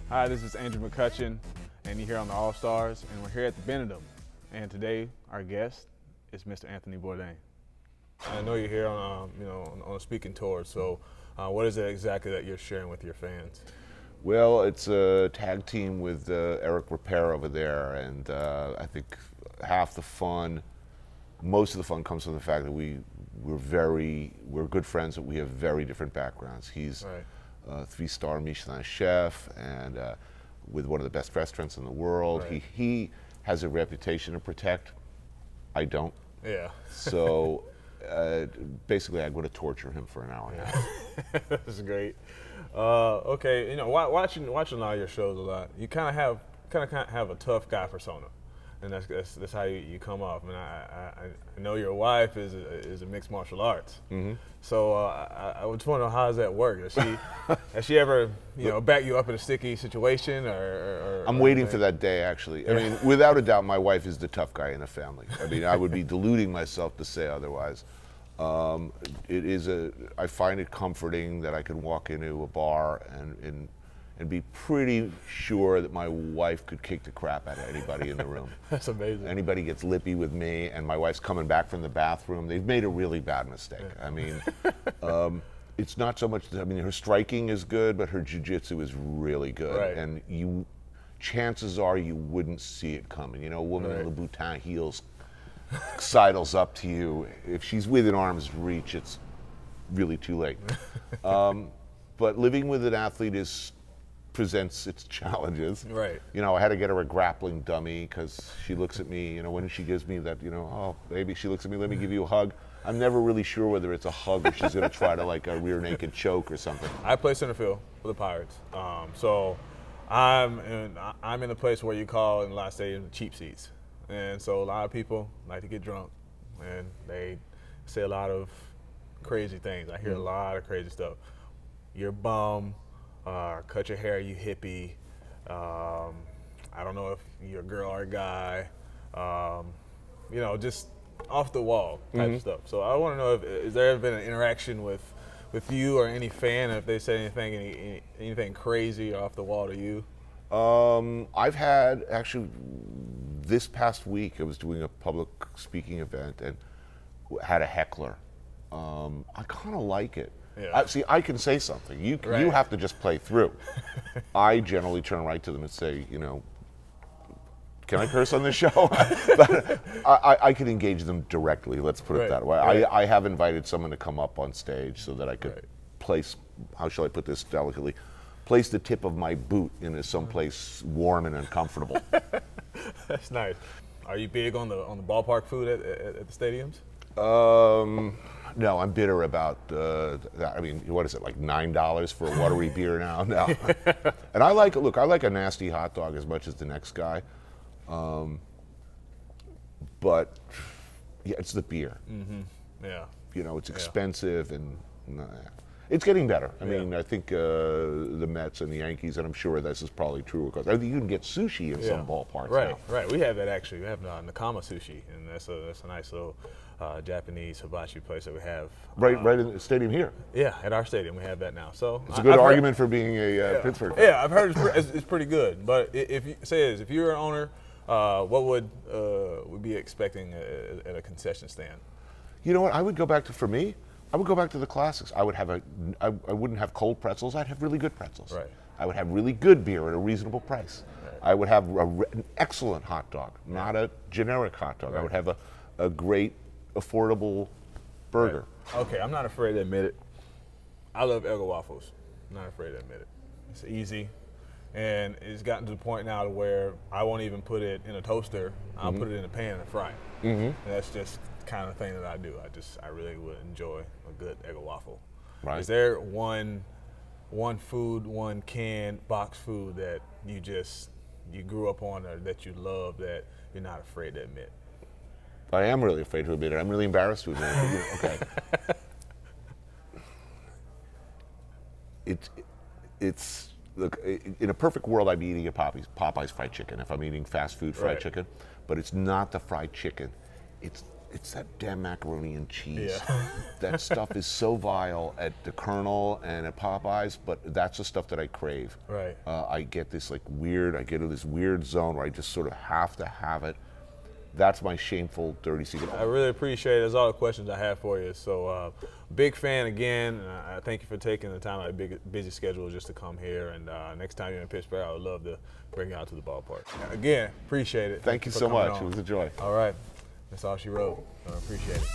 Hi, this is Andrew McCutchen, and you're here on the All-Stars, and we're here at the Benedum. And today, our guest is Mr. Anthony Bourdain. I know you're here on, on a speaking tour. So, what is it exactly that you're sharing with your fans? Well, it's a tag team with Eric Repair over there, and I think half the fun, most of the fun, comes from the fact that we're good friends, but we have very different backgrounds. He's Right. a 3-star Michelin chef, and with one of the best restaurants in the world. Right. He has a reputation to protect. I don't. Yeah. So basically, I'm going to torture him for an hour and a half. That's great. Okay, watching a lot of your shows a lot, you kind of have a tough guy persona, and that's how you come off. And I know your wife is a mixed martial arts, so I was wondering, how does that work? Has she ever back you up in a sticky situation, or I'm waiting for that day, actually. I mean, without a doubt, my wife is the tough guy in the family. I mean, I would be deluding myself to say otherwise. I find it comforting that I can walk into a bar and be pretty sure that my wife could kick the crap out of anybody in the room. That's amazing. Anybody gets lippy with me, and my wife's coming back from the bathroom, they've made a really bad mistake. I mean, it's not so much, her striking is good, but her jiu-jitsu is really good. Right. And chances are you wouldn't see it coming. A woman Right. in Louboutin heels sidles up to you. If she's within arm's reach, it's really too late. But living with an athlete presents its challenges. Right. I had to get her a grappling dummy because she looks at me, when she gives me that, oh, baby, she looks at me, let me give you a hug. I'm never really sure whether it's a hug or she's going to try to like a rear naked choke or something. I play center field for the Pirates, so I'm in the place where you call in a lot of stadiums cheap seats. And so a lot of people like to get drunk, and they say a lot of crazy things. I hear a lot of crazy stuff. You're bum, cut your hair, you hippie. I don't know if you're a girl or a guy. Just off the wall type of stuff. So I want to know, is there ever been an interaction with you or any fan, if they say anything crazy or off the wall to you? I've had, actually, this past week, I was doing a public speaking event and had a heckler. I kind of like it. Yeah. See, I can say something. You Right. have to just play through. I generally turn right to them and say, can I curse on this show? But I can engage them directly, let's put it that way. Right. I have invited someone to come up on stage so that I could Right. place, how shall I put this delicately, place the tip of my boot into someplace warm and uncomfortable. That's nice. Are you big on the ballpark food at the stadiums? No, I'm bitter about that. I mean, what is it, like $9 for a watery beer now? No. And I like a nasty hot dog as much as the next guy. But yeah, it's the beer. Yeah. It's expensive and it's getting better. I mean, I think the Mets and the Yankees, and I'm sure this is probably true, because I think you can get sushi in some ballparks now. Right. We have that actually. We have Nakama Sushi, and that's a nice little Japanese hibachi place that we have. Right in the stadium here. Yeah, at our stadium we have that now. So It's a good argument for being a Pittsburgh fan. Yeah, I've heard it's pretty good. But if you're an owner, what would we be expecting at a concession stand? You know what? I would go back to the classics. I wouldn't have cold pretzels. I'd have really good pretzels. Right. I would have really good beer at a reasonable price. Right. I would have an excellent hot dog, not a generic hot dog. Right. I would have a great, affordable burger. Right. Okay, I'm not afraid to admit it. I love Eggo waffles. I'm not afraid to admit it. It's easy, and it's gotten to the point now to where I won't even put it in a toaster. I'll put it in a pan and fry it. And that's just kind of thing that I do. I really would enjoy a good Eggo waffle. Right. Is there one food, one canned box food that you grew up on, or that you love, that you're not afraid to admit? I am really afraid to admit it. I'm really embarrassed to admit it. Okay. Look, in a perfect world, I'd be eating a Popeye's fried chicken if I'm eating fast food fried chicken, but it's not the fried chicken. It's it's that damn macaroni and cheese. Yeah. That stuff is so vile at the Colonel and at Popeyes, but that's the stuff that I crave. Right. I get this like weird, I get in this weird zone where I just sort of have to have it. That's my shameful, dirty secret. I really appreciate it. That's all the questions I have for you. So, big fan again. I thank you for taking the time out of a busy schedule just to come here. And next time you're in Pittsburgh, I would love to bring you out to the ballpark. Again, appreciate it. Thank you so much. It was a joy. All right. That's all she wrote. I appreciate it.